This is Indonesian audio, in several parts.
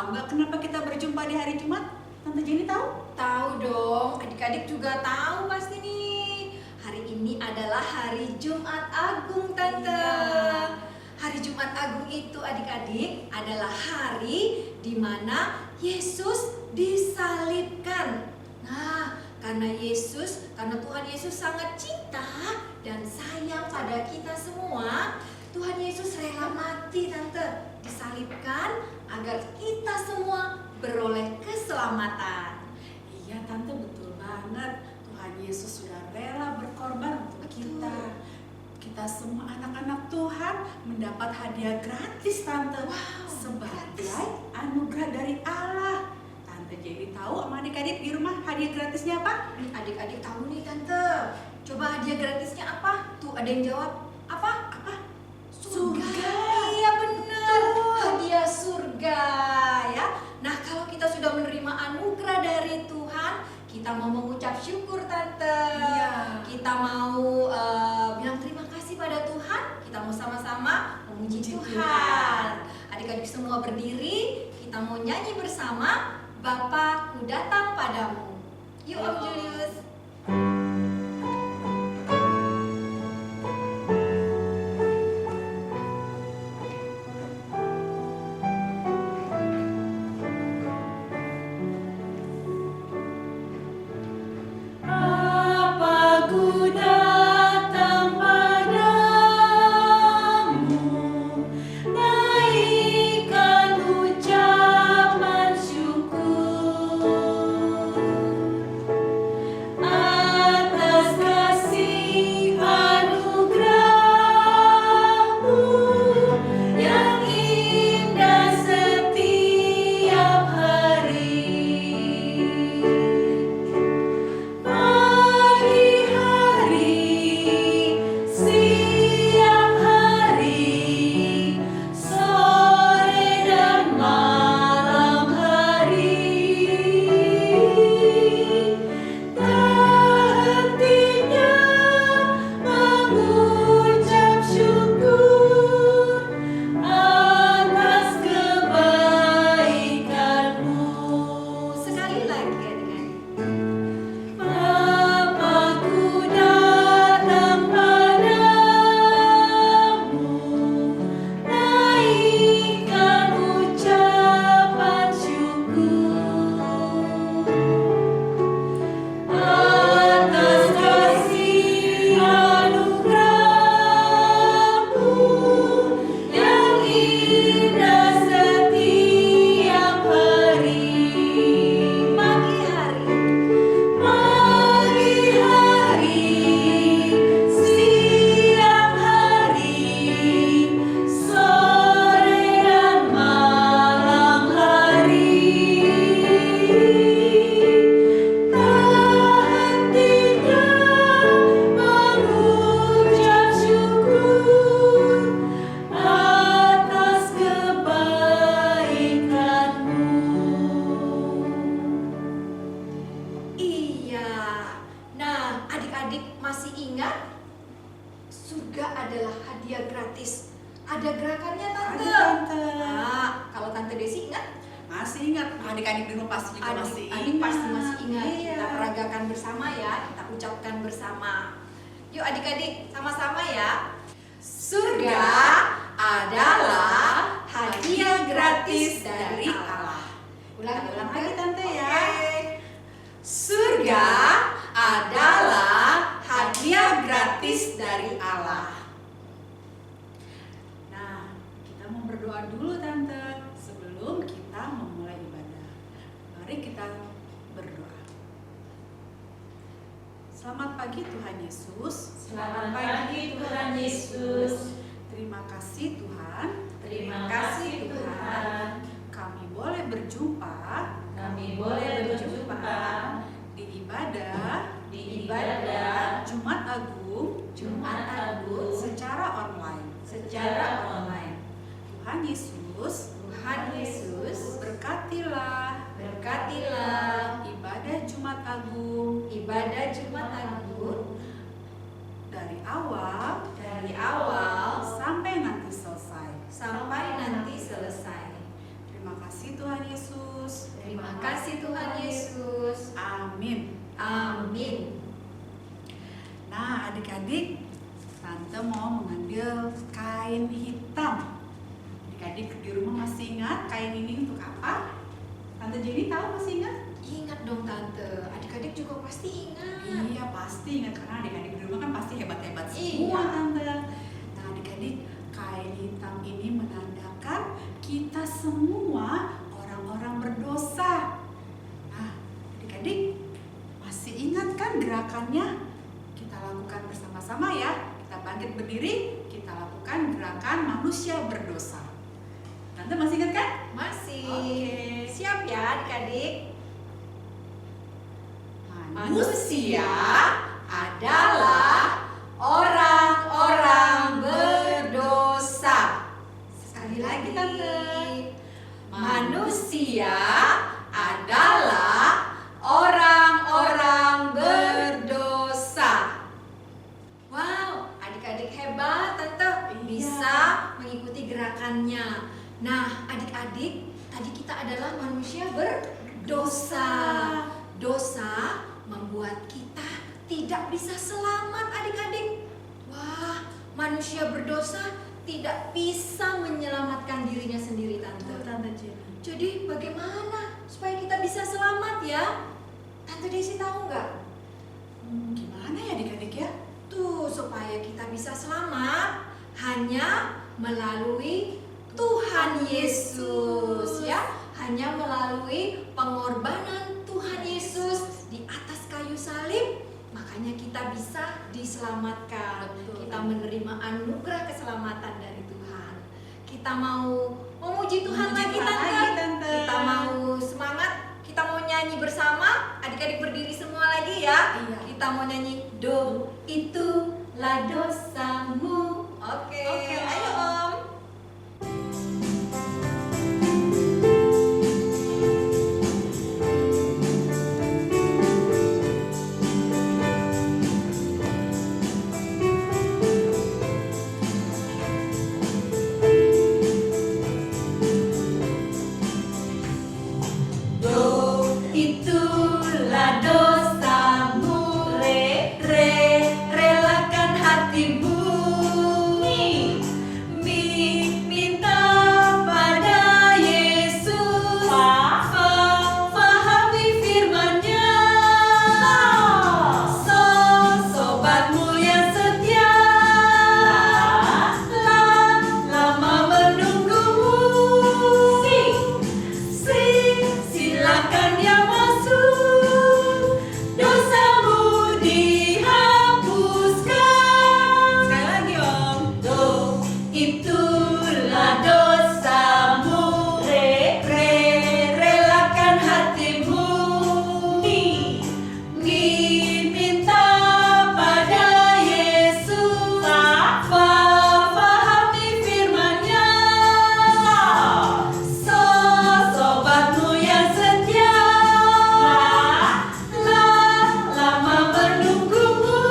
tahu nggak kenapa kita berjumpa di hari Jumat? Tante Jenny tahu? Tahu dong, adik-adik juga tahu pasti nih. Hari ini adalah hari Jumat Agung, Tante. Iya. Hari Jumat Agung itu adik-adik adalah hari di mana Yesus disalibkan. Nah, karena Tuhan Yesus sangat cinta dan sayang pada kita semua, Tuhan Yesus rela mati, Tante, disalibkan agar kita semua beroleh keselamatan. Iya Tante, betul banget. Tuhan Yesus sudah rela berkorban untuk kita. Kita semua anak-anak Tuhan mendapat hadiah gratis, Tante. Wow, sebagai anugerah dari Allah. Tante Jenny tahu sama adik-adik di rumah hadiah gratisnya apa? Adik-adik tahu nih, Tante. Coba hadiah gratisnya apa? Tuh ada yang jawab. Apa? Surga. Iya benar. Hadiah surga ya. Nah, kalau kita sudah menerima anugerah dari Tuhan, kita mau mengucap syukur, Tante. Iya. Kita mau bilang terima kasih pada Tuhan. Kita mau sama-sama memuji Tuhan. Adik-adik semua berdiri, kita mau nyanyi bersama Bapa, ku datang padamu. Yuk Om Julius. Ada gerakannya, Tante. Ada, Tante. Nah, kalau Tante Desi ingat? Masih ingat, adik-adik di rumah pasti juga masih ingat. Adik pasti masih ingat. Iya. Kita peragakan bersama ya, kita ucapkan bersama. Yuk adik-adik, sama-sama ya. Surga adalah hadiah gratis dari Allah. Ulang lagi Tante ya. Surga adalah hadiah gratis dari Allah. Nah, kita mau berdoa dulu Tante sebelum kita memulai ibadah. Mari kita berdoa. Selamat pagi Tuhan Yesus. Selamat pagi Tuhan Yesus. Terima kasih Tuhan. Terima kasih Tuhan. Kami boleh berjumpa. Kami boleh berjumpa di ibadah Jumat Agung secara online. Tuhan Yesus, berkatilah ibadah Jumat Agung dari awal sampai nanti selesai. Sampai nanti selesai. Terima kasih Tuhan Yesus. kasih Tuhan Yesus. Amin. Amin. Nah, adik-adik, Tante mau mengambil kain hitam. Adik-adik di rumah masih ingat kain ini untuk apa? Tante Jenny tahu, masih ingat? Ingat dong Tante, adik-adik juga pasti ingat. Iya, pasti ingat karena adik-adik di rumah kan pasti hebat-hebat Iya. semua, Tante. Nah, adik-adik, kain hitam ini menandakan kita semua orang-orang berdosa. Nah, adik-adik masih ingat kan gerakannya? Kita lakukan bersama-sama ya. Kita bangkit berdiri, kita lakukan gerakan manusia berdosa. Tante masih ingat kan? Masih. Oke. Siap ya adik-adik? Manusia adalah orang-orang berdosa. Sekali lagi, Tante. Manusia adalah orang-orang berdosa. Wow, adik-adik hebat Tante. Iya. Bisa mengikuti gerakannya. Nah, adik-adik, tadi kita adalah manusia berdosa. Dosa membuat kita tidak bisa selamat adik-adik. Wah, manusia berdosa tidak bisa menyelamatkan dirinya sendiri Tante. Tante Jenny. Jadi bagaimana supaya kita bisa selamat ya? Tante Desi tahu nggak? Gimana ya adik-adik ya? Tuh, supaya kita bisa selamat hanya melalui Tuhan Yesus ya. Hanya melalui pengorbanan Tuhan Yesus di atas kayu salib, makanya kita bisa diselamatkan. Betul. Kita menerima anugerah keselamatan dari Tuhan. Kita mau memuji Tuhan lagi Tante. Kita mau semangat, kita mau nyanyi bersama. Adik-adik berdiri semua lagi ya. Iya. Kita mau nyanyi do itulah dosamu. Oke, ayo Om. Itulah dosamu, relakan hatimu, minta pada Yesus, fahami firman-Nya, sobatmu yang setia, lama menunggumu, silakan dia masuk, dosamu dihapuskan. Sekali lagi Om. Itulah dosamu, relakan hatimu, minta pada Yesus, fahami firman-Nya, sobatmu yang setia, lama menunggumu,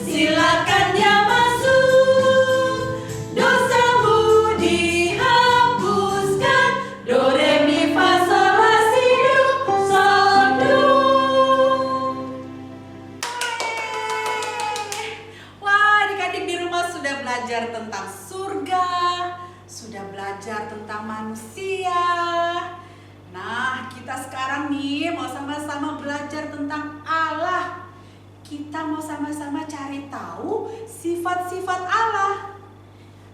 silakan dia masuk, dosamu dihapuskan. Do re mi fa sol la si do. Wah, adik-adik di rumah sudah belajar tentang surga, sudah belajar tentang manusia. Nah, kita sekarang nih mau sama-sama belajar tentang Allah. Kita mau sama-sama cari tahu sifat-sifat Allah.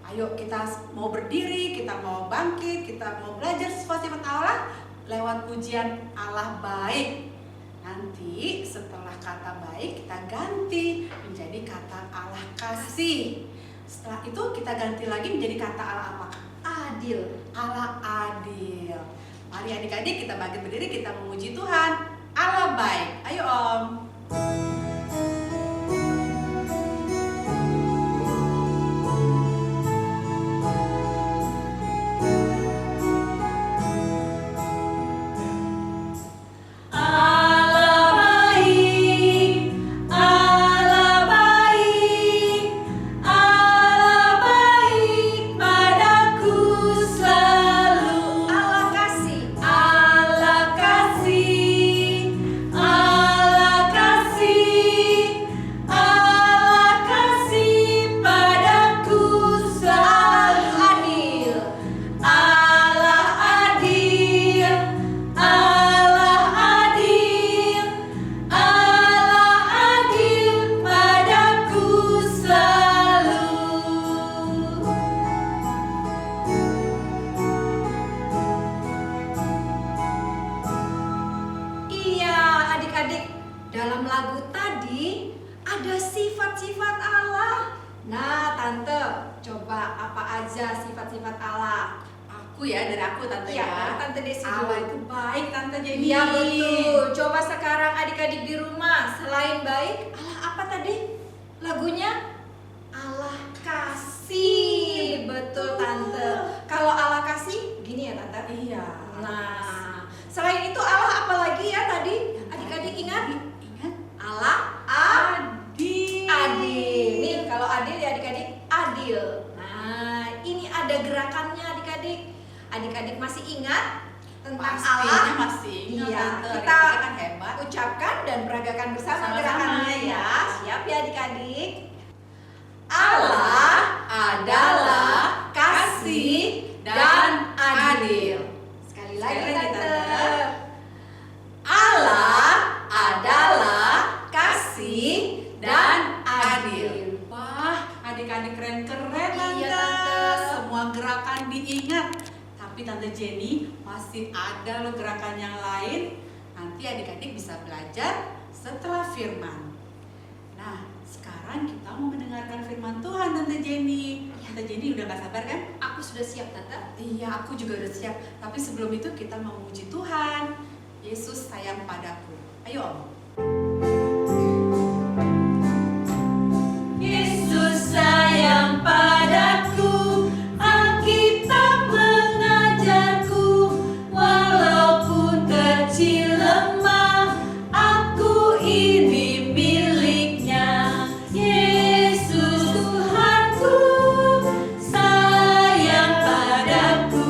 Ayo kita mau berdiri, kita mau bangkit, kita mau belajar sifat-sifat Allah lewat pujian Allah baik. Nanti setelah kata baik kita ganti menjadi kata Allah kasih. Setelah itu kita ganti lagi menjadi kata Allah apa? Adil. Allah adil. Mari adik-adik kita bangkit berdiri, kita memuji Tuhan. Allah baik. Ayo Om. Allah baik padaku selalu. Allah dalam lagu tadi ada sifat-sifat Allah. Nah, Tante, coba apa aja sifat-sifat Allah? Aku ya, dari aku Tante Iya, ya. dari Tante Desi Allah dulu. itu baik Tante Jenny. Iya betul. Coba sekarang adik-adik di rumah, selain baik, Allah apa tadi? Lagunya Allah kasih. Betul Tante. Kalau Allah kasih, gini ya Tante. Iya. Nah, selain itu Allah apa lagi ya tadi? Adik-adik ingat? Ingat? Allah Adil. adil. Nih kalau adil ya adik-adik adil. Nah, ini ada gerakannya adik-adik. Adik-adik masih ingat tentang Pastinya Allah? masih ingat Iya, Tante. kita Adik-adik kan hebat. ucapkan dan peragakan bersama Sama-sama, gerakannya ya. ya. Siap ya adik-adik? Allah adalah kasih dan adil. Sekali lagi Sekali lagi, Tante. Tante. Allah adalah kasih dan adil. Wah, adik-adik keren-keren Tante. Iya, Tante. Semua gerakan diingat. Tapi Tante Jenny masih ada loh gerakan yang lain. Nanti adik-adik bisa belajar setelah firman. Nah, sekarang kita mau mendengarkan firman Tuhan Tante Jenny. Tante Jenny udah gak sabar kan? Aku sudah siap Tante. Iya, aku juga udah siap. Tapi sebelum itu kita mau memuji Tuhan. Yesus sayang padaku. Ayo Om. Yesus sayang padaku, Alkitab mengajarku, walaupun kecil lemah, aku ini miliknya. Yesus Tuhanku, sayang padaku,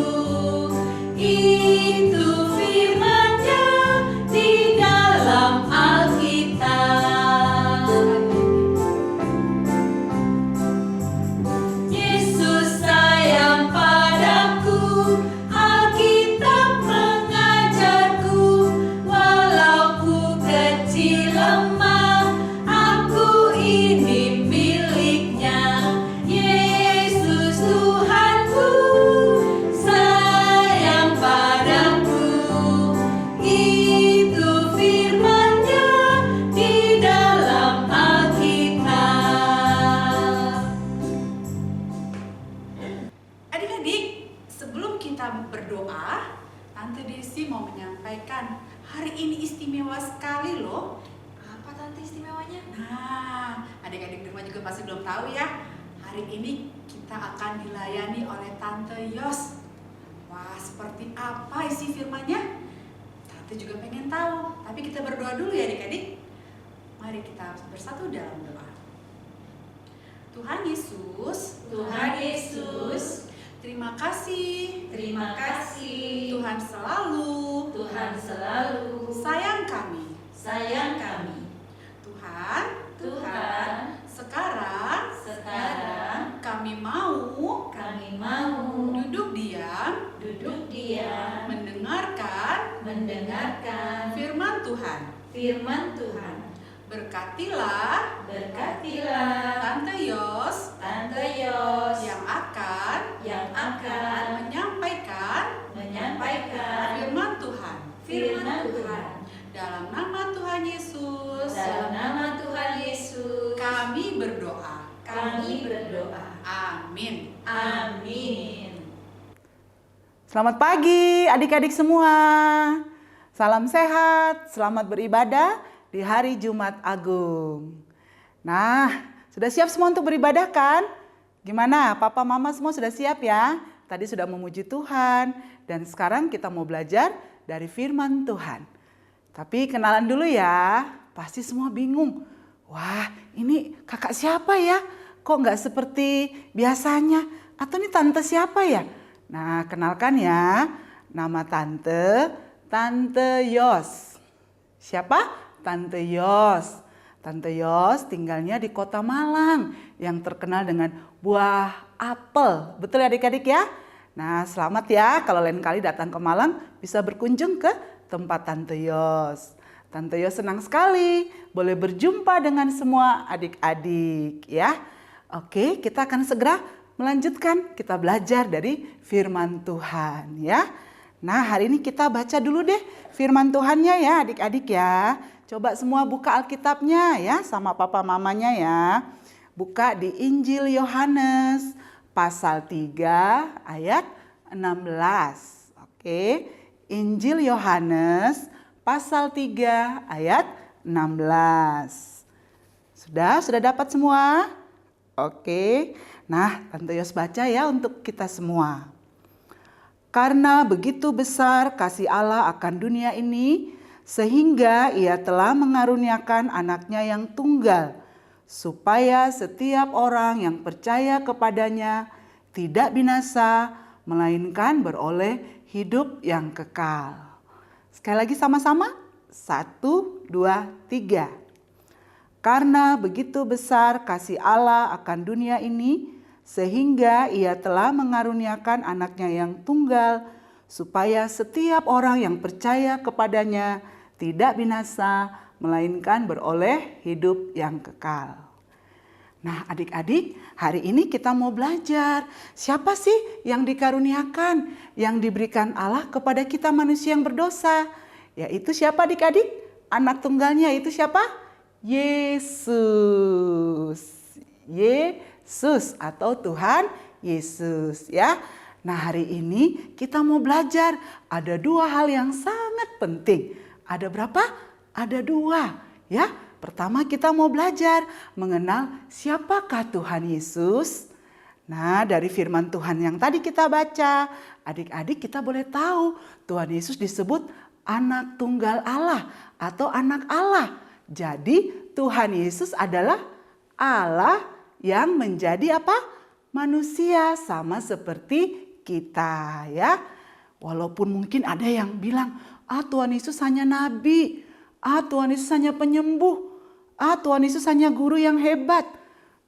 itu firman-Nya di dalam Alkitab. Yesus sayang padaku, Alkitab mengajarku, walau kecil lemah, aku ini miliknya. Yesus Tuhanku, sayang padaku, itu firman-Nya di dalam Alkitab. Adik-adik, sebelum kita berdoa, Tante Desi mau menyampaikan hari ini istimewa sekali loh. Apa Tante istimewanya? Nah, adik-adik di rumah juga pasti belum tahu ya. Hari ini kita akan dilayani oleh Tante Yos. Wah, seperti apa isi firman-Nya? Tante juga pengen tahu. Tapi kita berdoa dulu ya adik-adik. Mari kita bersatu dalam doa. Tuhan Yesus, Tuhan Yesus, terima kasih. terima kasih. Tuhan selalu Tuhan selalu sayang kami. sayang kami. Tuhan, Tuhan, sekarang sekarang kami mau kami mau duduk diam duduk diam mendengarkan mendengarkan firman Tuhan. firman Tuhan. Berkatilah Berkatilah Tante Yos Tante Yos yang akan menyampaikan menyampaikan firman Tuhan. firman Tuhan. Dalam nama Tuhan Yesus, Dalam nama Tuhan Yesus, kami berdoa. kami berdoa. Amin. Amin. Selamat pagi adik-adik semua. Salam sehat, selamat beribadah di hari Jumat Agung. Nah, sudah siap semua untuk beribadah kan? Gimana? Papa, mama semua sudah siap ya? Tadi sudah memuji Tuhan dan sekarang kita mau belajar dari firman Tuhan. Tapi kenalan dulu ya, pasti semua bingung. Wah, ini kakak siapa ya? Kok nggak seperti biasanya? Atau ini tante siapa ya? Nah, kenalkan ya, nama tante Yos. Siapa? Tante Yos. Tante Yos tinggalnya di Kota Malang yang terkenal dengan buah apel. Betul ya adik-adik ya? Nah, selamat ya kalau lain kali datang ke Malang bisa berkunjung ke tempat Tante Yos. Tante Yos senang sekali boleh berjumpa dengan semua adik-adik ya. Oke, kita akan segera melanjutkan kita belajar dari firman Tuhan ya. Nah, hari ini kita baca dulu deh firman Tuhannya ya adik-adik ya. Coba semua buka Alkitabnya ya sama papa mamanya ya. Buka di Injil Yohanes pasal 3 ayat 16. Oke, Injil Yohanes pasal 3 ayat 16. Sudah dapat semua? Oke. Nah, Tante Yos baca ya untuk kita semua. Karena begitu besar kasih Allah akan dunia ini, sehingga Ia telah mengaruniakan anaknya yang tunggal, supaya setiap orang yang percaya kepadanya tidak binasa, melainkan beroleh hidup yang kekal. Sekali lagi sama-sama, 1, 2, 3. Karena begitu besar kasih Allah akan dunia ini, sehingga Ia telah mengaruniakan anaknya yang tunggal, supaya setiap orang yang percaya kepadanya tidak binasa, melainkan beroleh hidup yang kekal. Nah adik-adik, hari ini kita mau belajar siapa sih yang dikaruniakan, yang diberikan Allah kepada kita manusia yang berdosa. Yaitu siapa adik-adik? Anak tunggalnya itu siapa? Yesus. Yesus atau Tuhan Yesus ya. Nah hari ini kita mau belajar ada 2 hal yang sangat penting. Ada berapa? Ada 2 ya. Pertama kita mau belajar mengenal siapakah Tuhan Yesus. Nah dari firman Tuhan yang tadi kita baca, adik-adik kita boleh tahu Tuhan Yesus disebut anak tunggal Allah atau anak Allah. Jadi Tuhan Yesus adalah Allah yang menjadi apa? Manusia sama seperti kita ya. Walaupun mungkin ada yang bilang, Tuhan Yesus hanya nabi, Tuhan Yesus hanya penyembuh, Tuhan Yesus hanya guru yang hebat.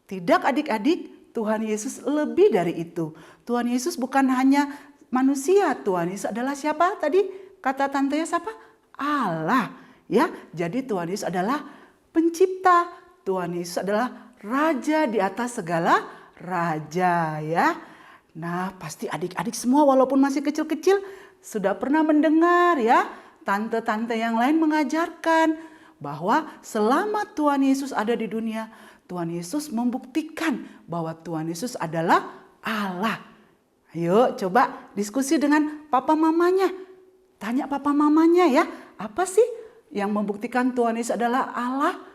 Tidak adik-adik, Tuhan Yesus lebih dari itu. Tuhan Yesus bukan hanya manusia, Tuhan Yesus adalah siapa tadi? Kata tante siapa? Allah ya. Jadi Tuhan Yesus adalah pencipta, Tuhan Yesus adalah Raja di atas segala raja ya. Nah pasti adik-adik semua walaupun masih kecil-kecil sudah pernah mendengar ya. Tante-tante yang lain mengajarkan bahwa selama Tuhan Yesus ada di dunia, Tuhan Yesus membuktikan bahwa Tuhan Yesus adalah Allah. Ayo coba diskusi dengan papa mamanya. Tanya papa mamanya ya. Apa sih yang membuktikan Tuhan Yesus adalah Allah?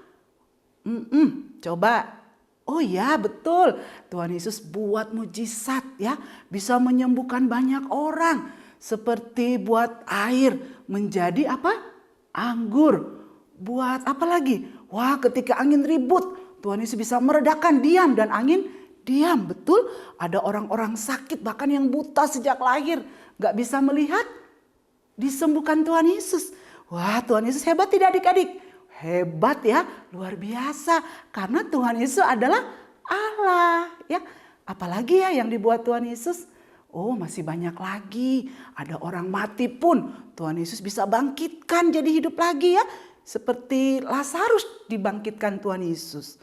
Coba. Oh ya betul, Tuhan Yesus buat mujizat ya, bisa menyembuhkan banyak orang. Seperti buat air menjadi apa? Anggur. Buat apa lagi? Wah ketika angin ribut, Tuhan Yesus bisa meredakan diam dan angin diam. Betul, ada orang-orang sakit bahkan yang buta sejak lahir, gak bisa melihat, disembuhkan Tuhan Yesus. Wah Tuhan Yesus hebat tidak adik-adik? Hebat ya, luar biasa. Karena Tuhan Yesus adalah Allah ya. Apalagi ya yang dibuat Tuhan Yesus? Oh masih banyak lagi. Ada orang mati pun Tuhan Yesus bisa bangkitkan jadi hidup lagi ya. Seperti Lazarus dibangkitkan Tuhan Yesus.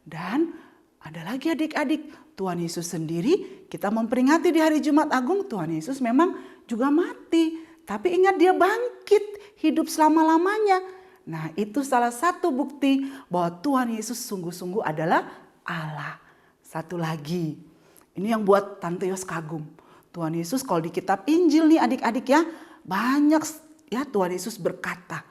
Dan ada lagi adik-adik, Tuhan Yesus sendiri kita memperingati di hari Jumat Agung, Tuhan Yesus memang juga mati. Tapi ingat dia bangkit, hidup selama-lamanya. Nah itu salah satu bukti bahwa Tuhan Yesus sungguh-sungguh adalah Allah. Satu lagi, ini yang buat Tante Yos kagum. Tuhan Yesus kalau di kitab Injil nih adik-adik ya, banyak ya Tuhan Yesus berkata,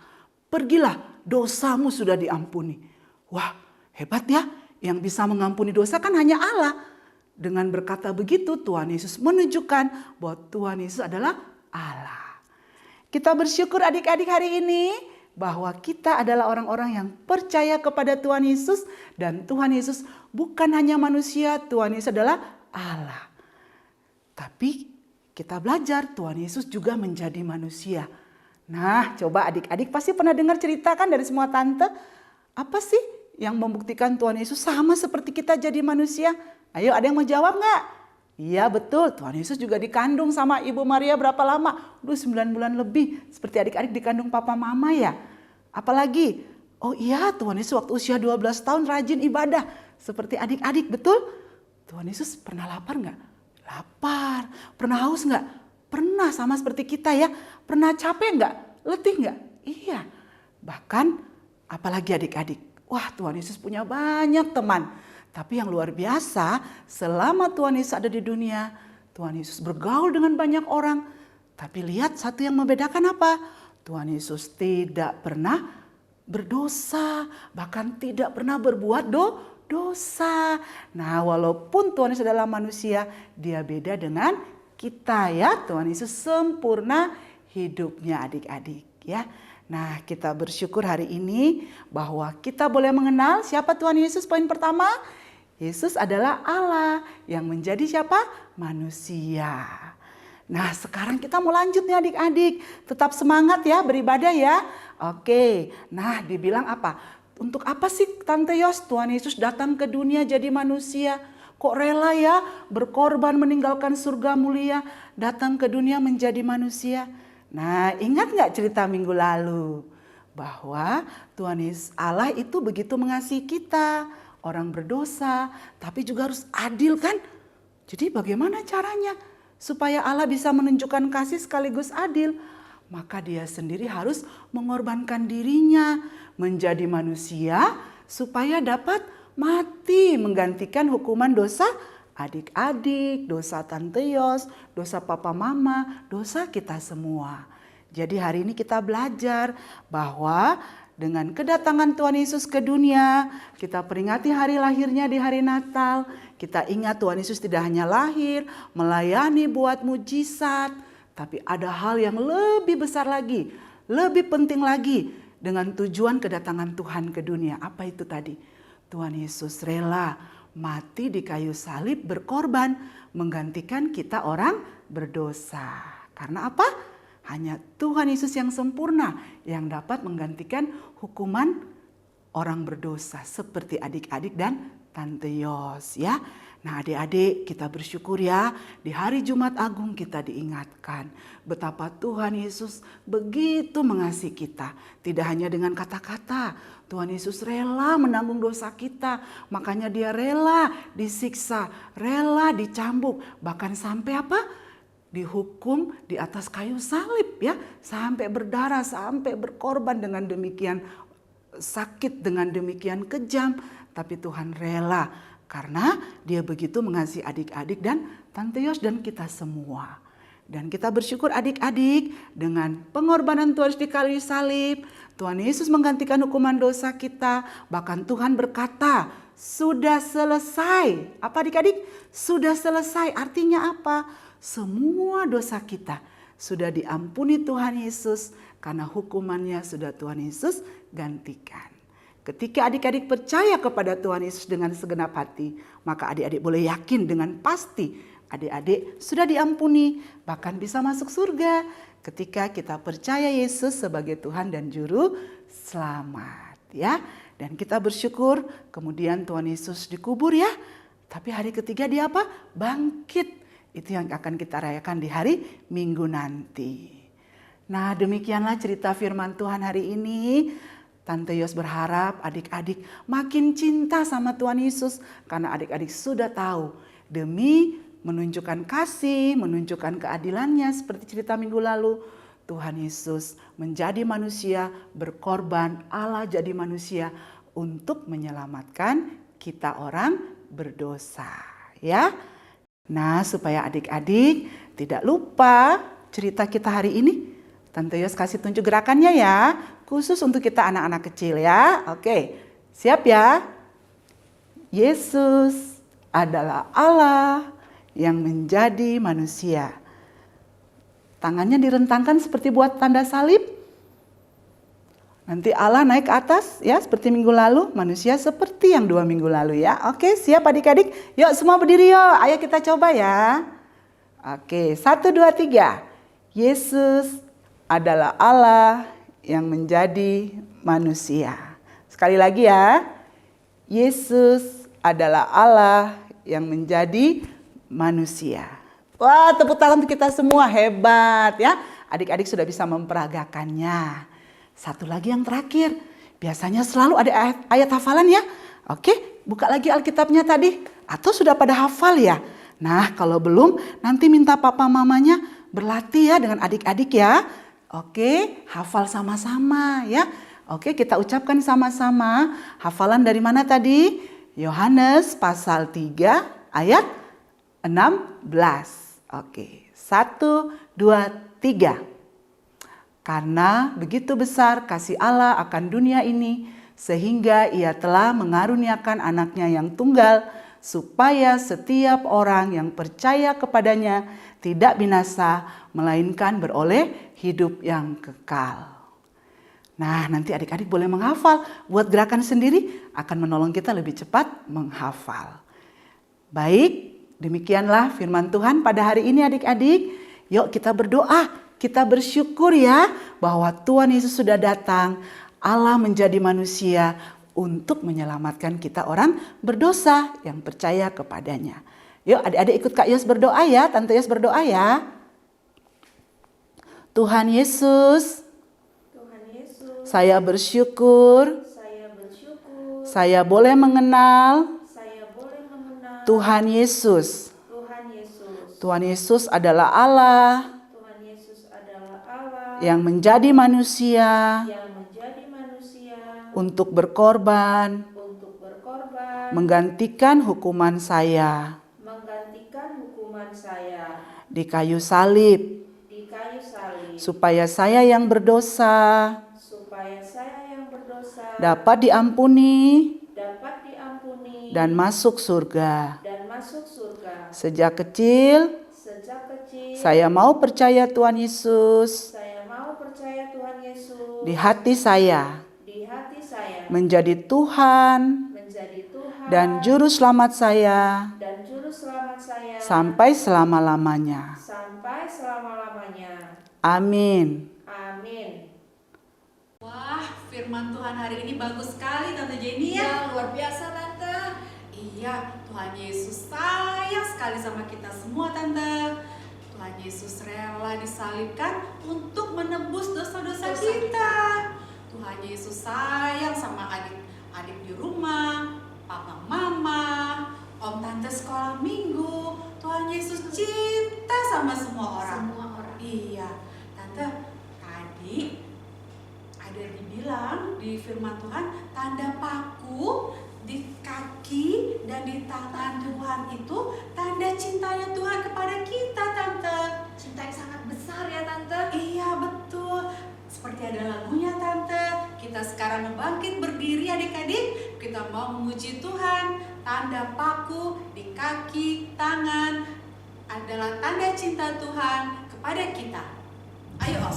pergilah dosamu sudah diampuni. Wah hebat ya, yang bisa mengampuni dosa kan hanya Allah. Dengan berkata begitu Tuhan Yesus menunjukkan bahwa Tuhan Yesus adalah Allah. Kita bersyukur adik-adik hari ini bahwa kita adalah orang-orang yang percaya kepada Tuhan Yesus. Dan Tuhan Yesus bukan hanya manusia, Tuhan Yesus adalah Allah. Tapi kita belajar Tuhan Yesus juga menjadi manusia. Nah coba adik-adik pasti pernah dengar cerita kan dari semua tante. Apa sih yang membuktikan Tuhan Yesus sama seperti kita jadi manusia? Ayo ada yang mau jawab gak? Iya betul, Tuhan Yesus juga dikandung sama Ibu Maria berapa lama? 9 bulan lebih, seperti adik-adik dikandung papa mama ya. Apalagi, oh iya Tuhan Yesus waktu usia 12 tahun rajin ibadah. Seperti adik-adik, betul? Tuhan Yesus pernah lapar gak? Lapar. Pernah haus gak? pernah sama seperti kita ya. Pernah capek nggak? Letih nggak? Iya. Bahkan apalagi adik-adik. Wah, Tuhan Yesus punya banyak teman. Tapi yang luar biasa, selama Tuhan Yesus ada di dunia, Tuhan Yesus bergaul dengan banyak orang. Tapi lihat satu yang membedakan apa? Tuhan Yesus tidak pernah berdosa, bahkan tidak pernah berbuat dosa. Nah, walaupun Tuhan Yesus adalah manusia, dia beda dengan kita ya. Tuhan Yesus sempurna hidupnya adik-adik ya. Nah, kita bersyukur hari ini bahwa kita boleh mengenal siapa Tuhan Yesus. Poin pertama, Yesus adalah Allah yang menjadi siapa? Manusia. Nah, sekarang kita mau lanjut nih adik-adik. Tetap semangat ya beribadah ya. Oke, nah dibilang apa? Untuk apa sih Tante Yos Tuhan Yesus datang ke dunia jadi manusia? Kok rela ya berkorban meninggalkan surga mulia, datang ke dunia menjadi manusia? Nah, ingat gak cerita minggu lalu? Bahwa Tuhan Yesus Allah itu begitu mengasihi kita, orang berdosa, tapi juga harus adil kan? Jadi bagaimana caranya? Supaya Allah bisa menunjukkan kasih sekaligus adil, maka dia sendiri harus mengorbankan dirinya menjadi manusia supaya dapat mati menggantikan hukuman dosa adik-adik, dosa Tante Yos, dosa papa mama, dosa kita semua. Jadi hari ini kita belajar bahwa dengan kedatangan Tuhan Yesus ke dunia, kita peringati hari lahirnya di hari Natal. Kita ingat Tuhan Yesus tidak hanya lahir, melayani buat mujizat, tapi ada hal yang lebih besar lagi, lebih penting lagi dengan tujuan kedatangan Tuhan ke dunia. Apa itu tadi? Tuhan Yesus rela mati di kayu salib berkorban menggantikan kita orang berdosa. Karena apa? Hanya Tuhan Yesus yang sempurna yang dapat menggantikan hukuman orang berdosa seperti adik-adik dan Tante Yos ya. Nah adik-adik kita bersyukur ya di hari Jumat Agung kita diingatkan betapa Tuhan Yesus begitu mengasihi kita. Tidak hanya dengan kata-kata, Tuhan Yesus rela menanggung dosa kita. Makanya dia rela disiksa, rela dicambuk, bahkan sampai apa? Dihukum di atas kayu salib ya. Sampai berdarah, sampai berkorban dengan demikian sakit, dengan demikian kejam. Tapi Tuhan rela karena dia begitu mengasihi adik-adik dan Tante Yos dan kita semua. Dan kita bersyukur adik-adik dengan pengorbanan Tuhan di kayu salib. Tuhan Yesus menggantikan hukuman dosa kita. Bahkan Tuhan berkata, sudah selesai. Apa adik-adik? Sudah selesai. Artinya apa? Semua dosa kita sudah diampuni Tuhan Yesus karena hukumannya sudah Tuhan Yesus gantikan. Ketika adik-adik percaya kepada Tuhan Yesus dengan segenap hati, maka adik-adik boleh yakin dengan pasti adik-adik sudah diampuni, bahkan bisa masuk surga ketika kita percaya Yesus sebagai Tuhan dan Juru Selamat ya. Dan kita bersyukur kemudian Tuhan Yesus dikubur ya, tapi hari ketiga dia apa? Bangkit. Itu yang akan kita rayakan di hari Minggu nanti. Nah demikianlah cerita firman Tuhan hari ini. Tante Yos berharap adik-adik makin cinta sama Tuhan Yesus. Karena adik-adik sudah tahu demi menunjukkan kasih, menunjukkan keadilannya seperti cerita minggu lalu. Tuhan Yesus menjadi manusia, berkorban, Allah jadi manusia untuk menyelamatkan kita orang berdosa. Ya. Nah supaya adik-adik tidak lupa cerita kita hari ini. Tante Yos kasih tunjuk gerakannya ya. Khusus untuk kita anak-anak kecil ya. Oke, siap ya? Yesus adalah Allah yang menjadi manusia. Tangannya direntangkan seperti buat tanda salib. Nanti Allah naik ke atas ya seperti minggu lalu. Manusia seperti yang 2 minggu lalu ya. Oke, siap adik-adik? Yuk semua berdiri yuk. Ayo kita coba ya. Oke, 1, 2, 3. Yesus adalah Allah yang menjadi manusia. Sekali lagi ya. Yesus adalah Allah yang menjadi manusia. Wah, tepuk tangan untuk kita semua, hebat ya. Adik-adik sudah bisa memperagakannya. Satu lagi yang terakhir. Biasanya selalu ada ayat hafalan ya. Oke, buka lagi Alkitabnya tadi. Atau sudah pada hafal ya? Nah, kalau belum nanti minta papa mamanya berlatih ya dengan adik-adik ya. Oke, hafal sama-sama ya. Oke, kita ucapkan sama-sama. Hafalan dari mana tadi? Yohanes pasal 3 ayat 16. Oke, 1, 2, 3. Karena begitu besar kasih Allah akan dunia ini, sehingga ia telah mengaruniakan anaknya yang tunggal, supaya setiap orang yang percaya kepadanya tidak binasa, melainkan beroleh hidup yang kekal. Nah, nanti adik-adik boleh menghafal. Buat gerakan sendiri akan menolong kita lebih cepat menghafal. Baik, demikianlah firman Tuhan pada hari ini adik-adik. Yuk kita berdoa, kita bersyukur ya bahwa Tuhan Yesus sudah datang. Allah menjadi manusia untuk menyelamatkan kita orang berdosa yang percaya kepadanya. Yuk adik-adik ikut Kak Yos berdoa ya, Tante Yos berdoa ya. Tuhan Yesus, saya bersyukur, saya boleh mengenal Tuhan Yesus. Tuhan Yesus adalah Allah yang menjadi manusia untuk berkorban, menggantikan hukuman saya di kayu salib, supaya saya yang berdosa dapat diampuni dan masuk surga. Sejak kecil, saya mau percaya Tuhan Yesus di hati saya, menjadi Tuhan dan juru selamat saya sampai selama-lamanya. Amin. Wah, firman Tuhan hari ini bagus sekali Tante Jenny ya. Iya, luar biasa Tante. Iya, Tuhan Yesus sayang sekali sama kita semua Tante. Tuhan Yesus rela disalibkan untuk menebus dosa-dosa kita. Tuhan Yesus sayang sama adik-adik di rumah, papa mama, om tante sekolah minggu. Tuhan Yesus cinta sama semua orang. Iya, Tante, tadi ada dibilang di firman Tuhan, tanda paku di kaki dan di tangan Tuhan itu tanda cintanya Tuhan kepada kita, Tante. Cinta yang sangat besar ya Tante. Iya, betul. Seperti ada lagunya, Tante. Kita sekarang membangkit berdiri adik-adik. Kita mau memuji Tuhan. Tanda paku di kaki, tangan adalah tanda cinta Tuhan kepada kita. Ayo Om.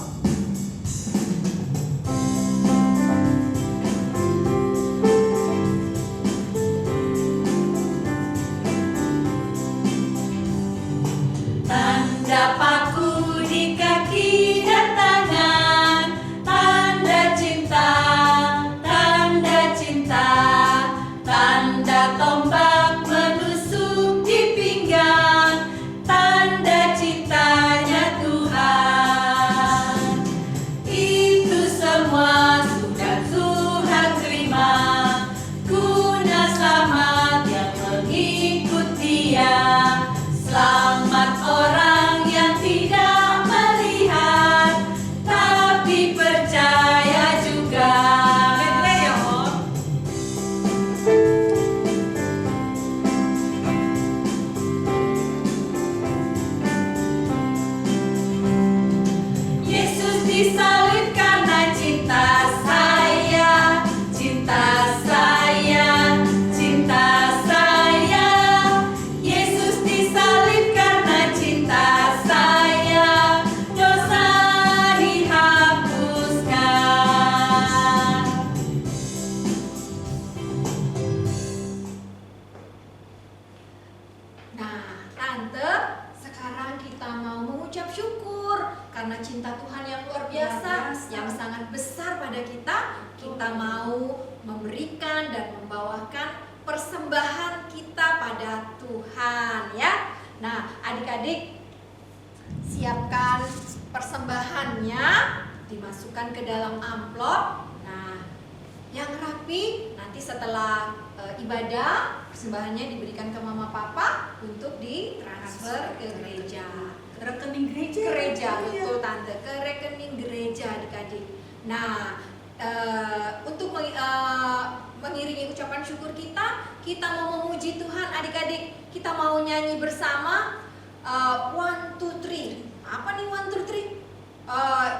Tanda paku di kaki dan tangan, tanda cinta, tanda tombak menusuk di pinggang, tanda cintanya Tuhan. Itu semua sudah Tuhan terima, guna selamat yang mengikut Dia. Selamat orang yang tidak melihat, tapi percaya juga. Medley ya Om. Yesus disalib karena cinta saya, cinta saya, cinta saya. Yesus disalib karena cinta saya, dosa dihapuskan. Nah, Tante, sekarang kita mau mengucap syukur karena cinta Tuhan yang luar biasa, Luar biasa. yang sangat besar pada kita. Kita mau memberikan dan membawakan persembahan kita pada Tuhan ya. Nah, adik-adik siapkan persembahannya, dimasukkan ke dalam amplop. Nah, yang rapi nanti setelah ibadah persembahannya diberikan ke mama papa untuk ditransfer ke gereja. rekening gereja. Gereja, Iya. betul Tante, ke rekening gereja adik-adik. Nah, untuk mengiringi ucapan syukur kita mau memuji Tuhan adik-adik. Kita mau nyanyi bersama 1, 2, 3. Apa nih 1, 2, 3?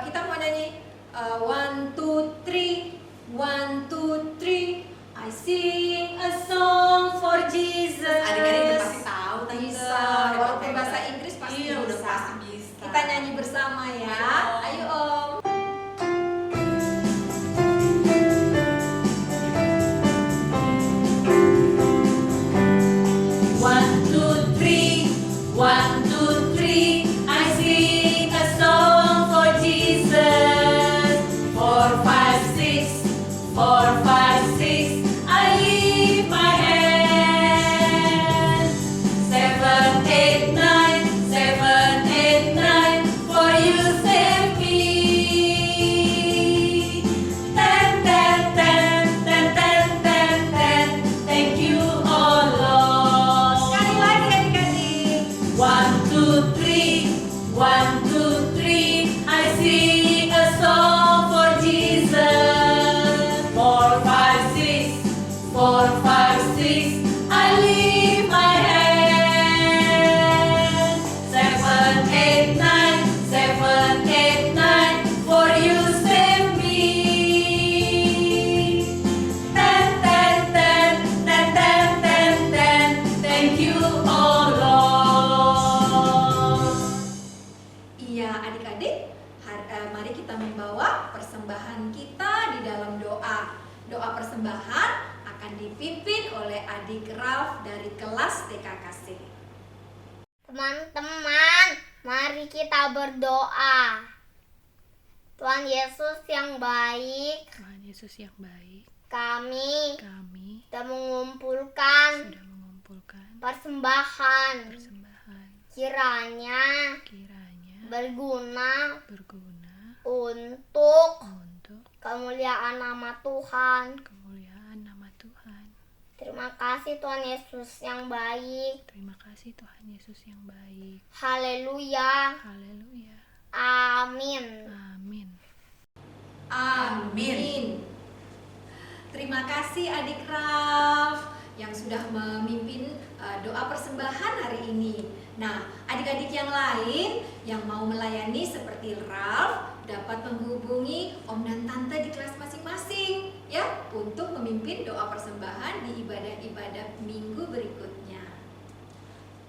Kita mau nyanyi 1, 2, 3. 1, 2, 3. I sing a song for Jesus. Adik-adik udah pasti tahu Tante. Bisa, walaupun bahasa Inggris pasti Iya, udah bisa. pasti bisa. Kita nyanyi bersama ya. Ayo Om. One, two, three. 1, 2, 3. I sing a song for Jesus. 4, 5, 6. 4, 5, 6. I lift my hands. 7, 8, 9. 7, 8, 9. For you save me. 10, 10, 10. 10, 10, 10, 10. Thank you, oh Lord. Sekali lagi adik-adik. 1, 2, 3. 1, 2, 3. I sing a song for Jesus. 4, 5, 6. 4, 5, 6. I lift my hands. 7, 8, 9. 7, 8, 9. For you save me. 10, 10, 10. 10, 10, 10, 10. Thank you, oh Lord. Iya adik-adik, mari kita membawa persembahan kita di dalam doa. Doa persembahan akan dipimpin oleh adik Ralf dari kelas TK Kasih. Teman-teman, mari kita berdoa. Tuhan Yesus yang baik, Tuhan Yesus yang baik, kami kami sudah mengumpulkan sudah mengumpulkan persembahan. Kiranya kiranya berguna berguna untuk untuk kemuliaan nama Tuhan. kemuliaan nama Tuhan. Terima kasih Tuhan Yesus yang baik. Terima kasih Tuhan Yesus yang baik. Haleluya. Haleluya. Amin. Amin. Amin. Terima kasih adik Ralf yang sudah memimpin doa persembahan hari ini. Nah, adik-adik yang lain yang mau melayani seperti Ralf dapat menghubungi Om dan Tante di kelas masing-masing ya untuk memimpin doa persembahan di ibadah-ibadah minggu berikutnya.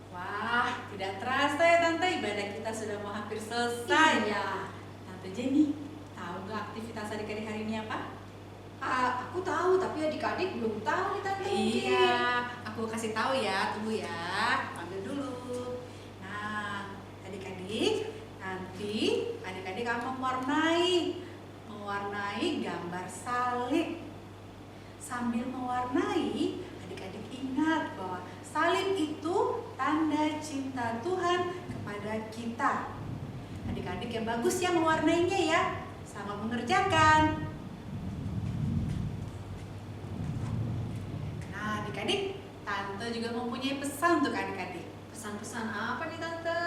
Wah, tidak terasa ya Tante, ibadah kita sudah mau hampir selesai. Iya. Tante Jenny, tahu nggak aktivitas adik-adik hari ini apa? Aku tahu tapi adik-adik belum tahu nih Tante. Iya, aku kasih tahu ya, tunggu ya, ambil dulu. Nah, adik-adik, nanti adik-adik akan mewarnai gambar salib. Sambil mewarnai, adik-adik ingat bahwa salib itu tanda cinta Tuhan kepada kita. Adik-adik yang bagus ya mewarnainya ya, sama mengerjakan. Nah, adik-adik, Tante juga mempunyai pesan untuk adik-adik. Pesan-pesan apa nih Tante?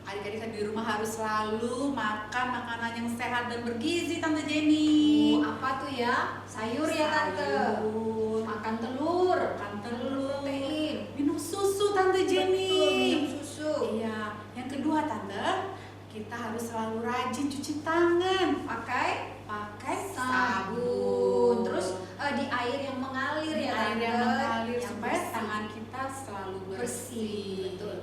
Adik-adik di rumah harus selalu makan makanan yang sehat dan bergizi, Tante Jenny. Apa tuh ya? Sayur ya Tante. Sayur, Makan telur, makan telur, protein. minum susu, Tante Jenny. Betul, minum susu. Iya, yang kedua Tante, kita harus selalu rajin cuci tangan, pakai sabun. Terus di air yang mengalir ya air Tante. yang mengalir Yang supaya bersih. tangan kita selalu bersih. Betul.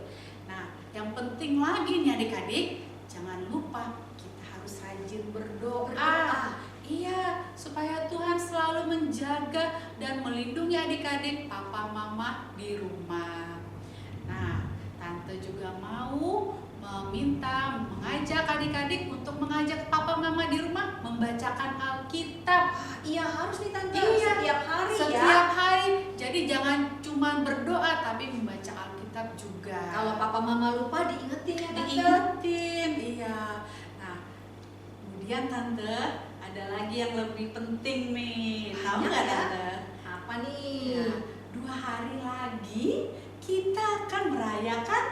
Nah, yang penting lagi nih adik-adik, jangan lupa kita harus rajin berdoa. Berdoa. Iya, supaya Tuhan selalu menjaga dan melindungi adik-adik, papa mama di rumah. Nah, Tante juga mau mengajak adik-adik untuk mengajak papa mama di rumah membacakan Alkitab. Iya harus nih Tante. Iya, Setiap hari ya. Setiap hari. Jadi jangan cuma berdoa tapi membaca Alkitab juga. Kalau papa mama lupa diingetin ya Tante. diingetin, iya. Nah, kemudian Tante ada lagi yang lebih penting nih. Tahu Banyak nggak ya. Tante? Apa nih? Ya, 2 hari lagi kita akan merayakan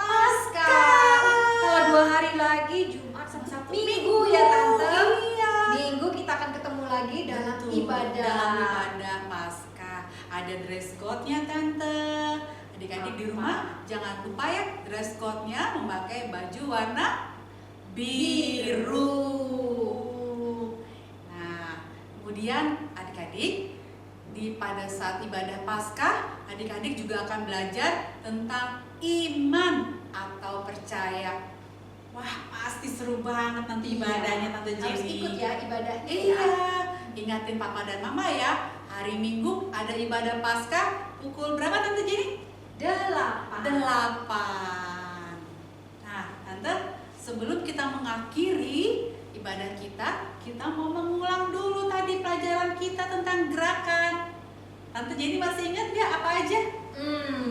Paskah. Kalau 2 hari lagi Jumat sama Sabtu Minggu ya Tante. Iya. Minggu kita akan ketemu lagi dalam Betul, ibadah. dalam ibadah Paskah. Ada dress code-nya Tante. Adik-adik di rumah jangan lupa ya, dress code-nya memakai baju warna biru. Nah, kemudian adik-adik pada saat ibadah Paskah, adik-adik juga akan belajar tentang iman atau percaya. Wah, pasti seru banget nanti ibadahnya Tante Jenny. Harus ikut ya ibadahnya Iya, ya. ingatin papa dan mama ya. Hari Minggu ada ibadah Paskah pukul berapa Tante Jenny? 8. 8. Nah, Tante, sebelum kita mengakhiri ibadah kita mau mengulang dulu tadi pelajaran kita tentang gerakan. Tante Jenny masih ingat nggak apa aja?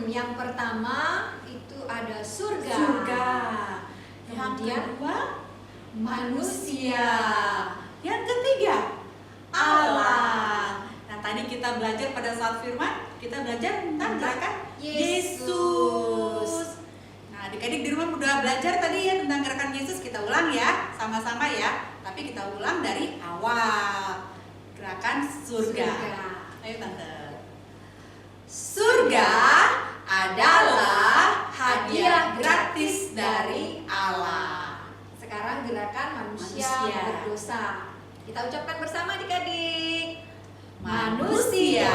Yang pertama itu ada surga. Surga. Yang Kemudian kedua, manusia. Yang ketiga, Allah. Nah, tadi kita belajar pada saat firman, kita belajar tentang gerakan Yesus. Nah, adik-adik di rumah udah belajar tadi ya tentang gerakan Yesus. Kita ulang ya, sama-sama ya. Tapi kita ulang dari awal. Gerakan surga. Ayo Tante. Surga adalah hadiah gratis dari Allah. Sekarang gerakan manusia Manusia. berdosa. Kita ucapkan bersama adik-adik. Manusia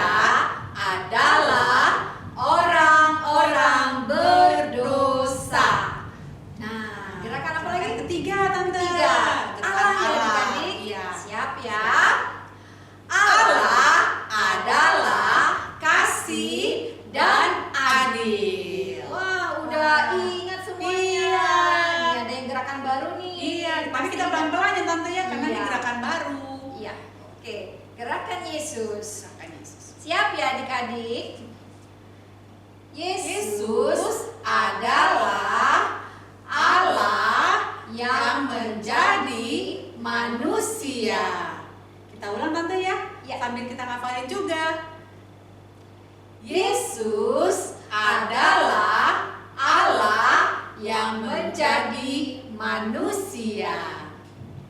adalah orang-orang berdosa. Nah, gerakan apa Gerakan lagi? ketiga Tante. Tiga. Gerakan Allah ya Allah. adik-adik. Iya. Siap ya. Allah adalah kasih dan adil. Wah, udah ingat semuanya. Iya. Ini ada yang gerakan baru nih. Iya, tapi kita pelan-pelan ya Tante ya, karena ini Iya. gerakan baru. Iya. Oke, gerakan Yesus. Gerakan Yesus. Siap ya adik-adik? Yesus adalah Allah yang menjadi manusia. Kita ulang Tante ya, Ya. sambil kita ngafalin juga. Yesus adalah Allah yang menjadi manusia.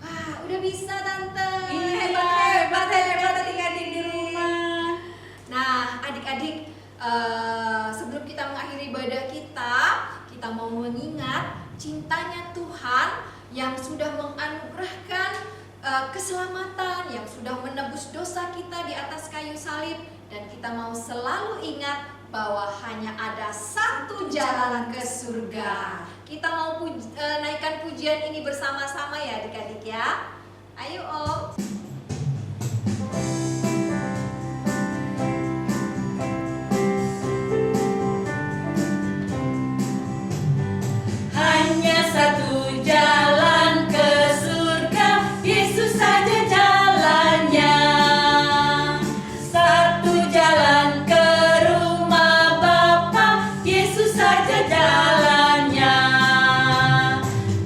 Wah, udah bisa Tante. Iya, Hebat adik-adik di rumah. Nah, adik-adik, sebelum kita mengakhiri ibadah kita mau mengingat cintanya Tuhan yang sudah menganugerahkan keselamatan, yang sudah menebus dosa kita di atas kayu salib, dan kita mau selalu ingat bahwa hanya ada satu jalan ke surga. Kita mau naikkan pujian ini bersama-sama ya adik-adik ya. Ayo Om. Hanya satu jalan ke surga, Yesus saja jalannya. Satu jalan ke rumah Bapa, Yesus saja jalannya.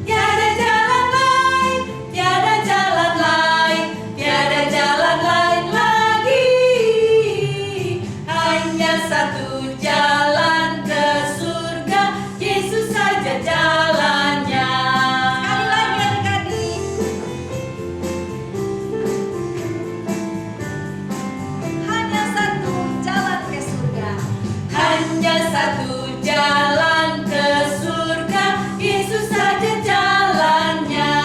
Tiada jalan lain, tiada jalan lain, tiada jalan lain lagi. Hanya satu jalan ke surga, Yesus saja jalannya. Sekali lagi adik-adik. Hanya satu jalan ke surga. Hanya satu jalan ke surga, Yesus saja jalannya.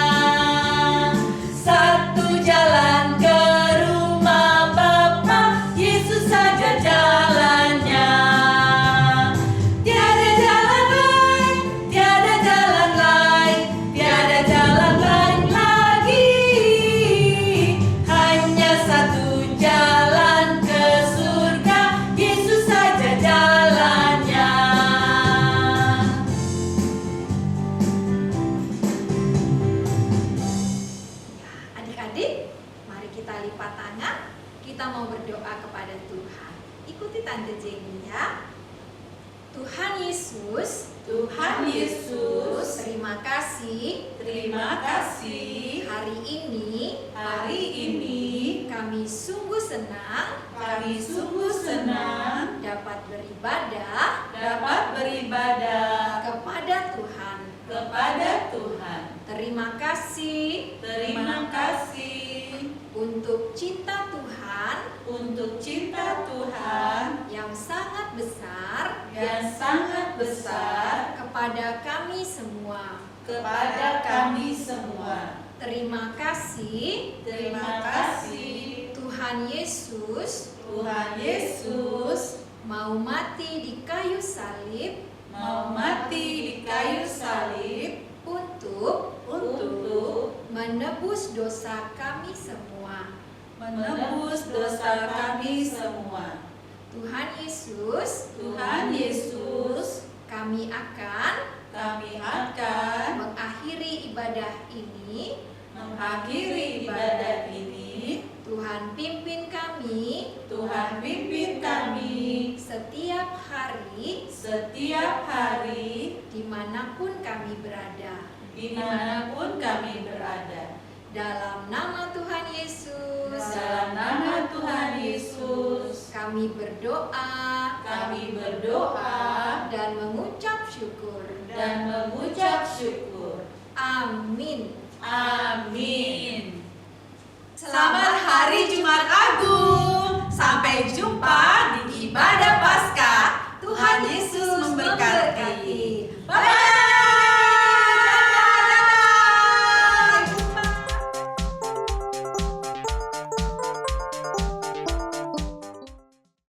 Satu jalan ke rumah Bapa, Yesus saja jalannya. Tiada jalan lain, tiada jalan lain, tiada jalan lain lagi. Hanya satu jalan ke surga, Yesus saja jalannya. Adik-adik, mari kita lipat tangan. Kita mau berdoa kepada Tuhan. Ikuti Tante Jenny ya. Tuhan Yesus, Tuhan Yesus, terima kasih terima kasih. hari ini kami sungguh senang Kami sungguh senang dapat beribadah dapat beribadah kepada kepada Tuhan. Terima kasih Terima kasih untuk cinta Tuhan untuk cinta Tuhan yang sangat besar yang sangat besar kepada kami semua. kepada kami semua. Terima kasih Terima kasih Tuhan Yesus Tuhan Yesus mau mati di kayu salib mau mati di kayu salib untuk untuk menebus dosa kami semua. menebus dosa kami semua. Tuhan Yesus, Tuhan Yesus, kami akan kami akan mengakhiri ibadah ini. mengakhiri ibadah ini. Tuhan pimpin kami Tuhan pimpin kami setiap hari setiap hari dimanapun kami berada. dimanapun kami berada. Dalam nama Tuhan Yesus, Dalam nama Tuhan Yesus, kami berdoa kami berdoa dan mengucap syukur. dan mengucap syukur. Amin. Amin. Selamat